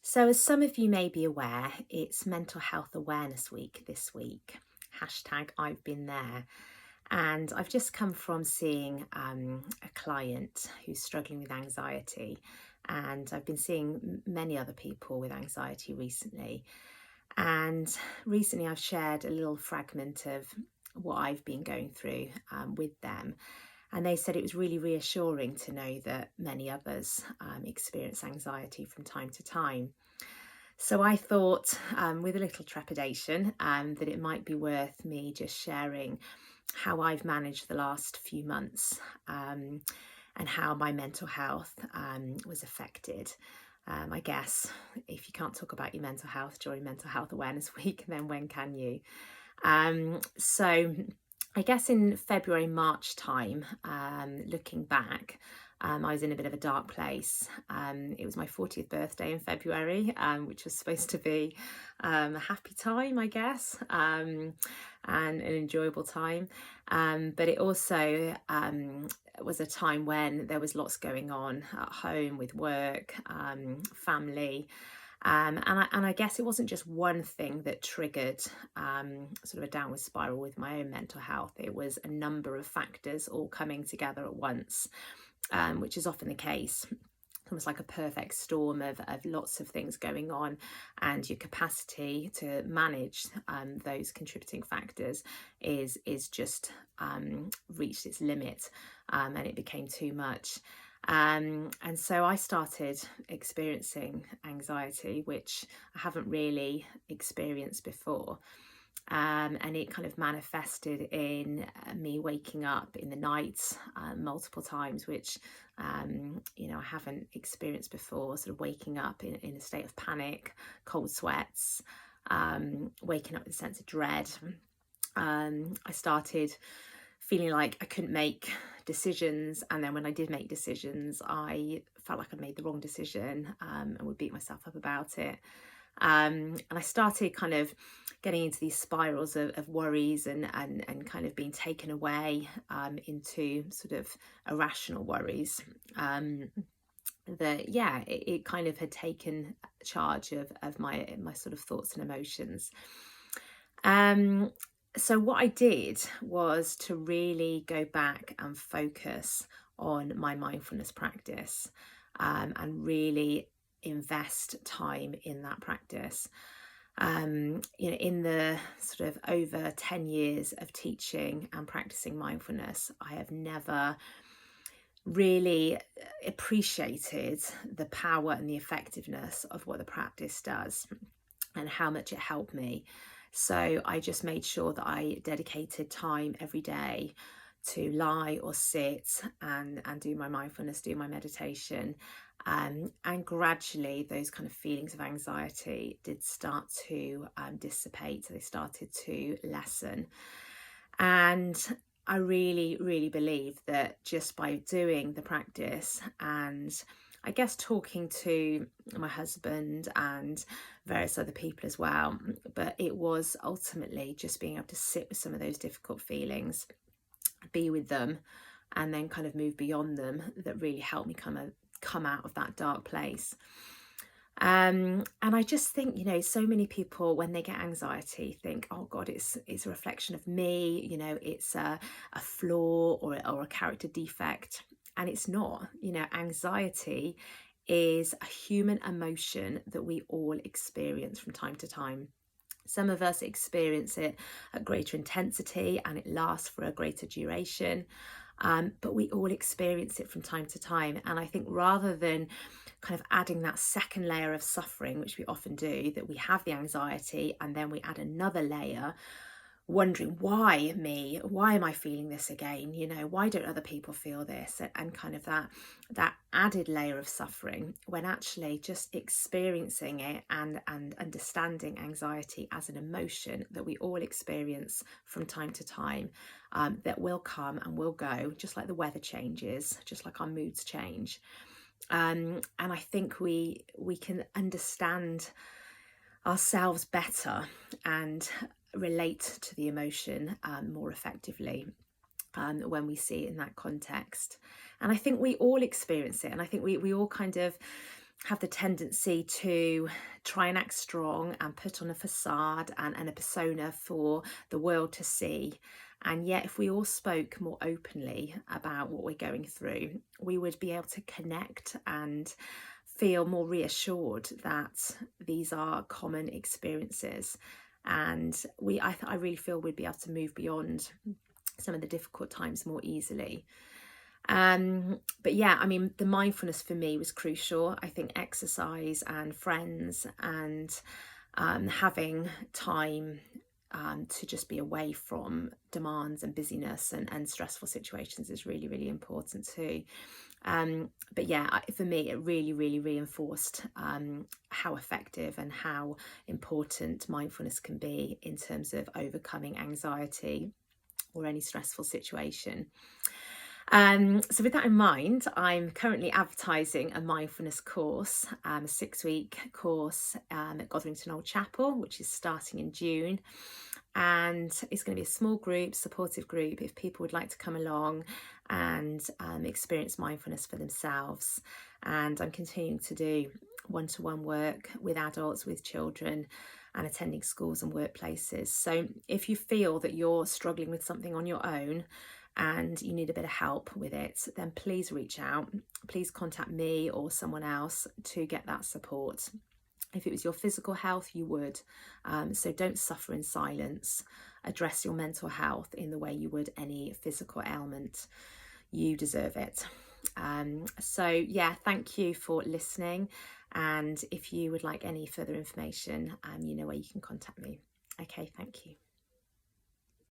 So, as some of you may be aware, it's Mental Health Awareness Week this week. Hashtag I've been there. And I've just come from seeing a client who's struggling with anxiety. And I've been seeing many other people with anxiety recently. And recently I've shared a little fragment of what I've been going through with them. And they said it was really reassuring to know that many others experience anxiety from time to time. So I thought, with a little trepidation, that it might be worth me just sharing how I've managed the last few months and how my mental health was affected. I guess if you can't talk about your mental health during Mental Health Awareness Week, then when can you? So I guess in February, March time, looking back, I was in a bit of a dark place. It was my 40th birthday in February, which was supposed to be a happy time, I guess, and an enjoyable time. But it also was a time when there was lots going on at home with work, family. And I guess it wasn't just one thing that triggered sort of a downward spiral with my own mental health. It was a number of factors all coming together at once, which is often the case. Almost like a perfect storm of lots of things going on, and your capacity to manage those contributing factors is just reached its limit, and it became too much. And so I started experiencing anxiety, which I haven't really experienced before. And it kind of manifested in me waking up in the night multiple times, which I haven't experienced before. Sort of waking up in a state of panic, cold sweats, waking up with a sense of dread. I started feeling like I couldn't make decisions, and then when I did make decisions, I felt like I'd made the wrong decision and would beat myself up about it. And I started kind of getting into these spirals of worries and kind of being taken away into sort of irrational worries. It kind of had taken charge of my sort of thoughts and emotions. So what I did was to really go back and focus on my mindfulness practice, and really invest time in that practice. In the sort of over 10 years of teaching and practicing mindfulness, I have never really appreciated the power and the effectiveness of what the practice does and how much it helped me. So I just made sure that I dedicated time every day to lie or sit and do my mindfulness, do my meditation. And gradually those kind of feelings of anxiety did start to dissipate. They started to lessen. And I really, really believe that just by doing the practice and I guess talking to my husband and various other people as well, but it was ultimately just being able to sit with some of those difficult feelings, be with them, and then kind of move beyond them that really helped me come out of that dark place. And I just think, so many people when they get anxiety think, oh God, it's a reflection of me, it's a flaw or a character defect. And it's not. Anxiety is a human emotion that we all experience from time to time. Some of us experience it at greater intensity and it lasts for a greater duration. But we all experience it from time to time. And I think rather than kind of adding that second layer of suffering, which we often do, that we have the anxiety and then we add another layer, wondering why me, why am I feeling this again, why don't other people feel this, and kind of that added layer of suffering, when actually just experiencing it and understanding anxiety as an emotion that we all experience from time to time, that will come and will go, just like the weather changes, just like our moods change. And I think we can understand ourselves better and relate to the emotion more effectively when we see it in that context. And I think we all experience it. And I think we all kind of have the tendency to try and act strong and put on a facade and a persona for the world to see. And yet, if we all spoke more openly about what we're going through, we would be able to connect and feel more reassured that these are common experiences. And I really feel we'd be able to move beyond some of the difficult times more easily. But yeah, I mean, the mindfulness for me was crucial. I think exercise and friends and having time to just be away from demands and busyness and stressful situations is really, really important too. But yeah, for me, it really, really reinforced how effective and how important mindfulness can be in terms of overcoming anxiety or any stressful situation. So with that in mind, I'm currently advertising a mindfulness course, a 6-week course at Gotherington Old Chapel, which is starting in June. And it's going to be a small group, supportive group, if people would like to come along and experience mindfulness for themselves. And I'm continuing to do one-to-one work with adults, with children, and attending schools and workplaces. So if you feel that you're struggling with something on your own and you need a bit of help with it, then please reach out. Please contact me or someone else to get that support. If it was your physical health, you would. So don't suffer in silence. Address your mental health in the way you would any physical ailment. You deserve it. So yeah, thank you for listening. And if you would like any further information, you know where you can contact me. Okay, thank you.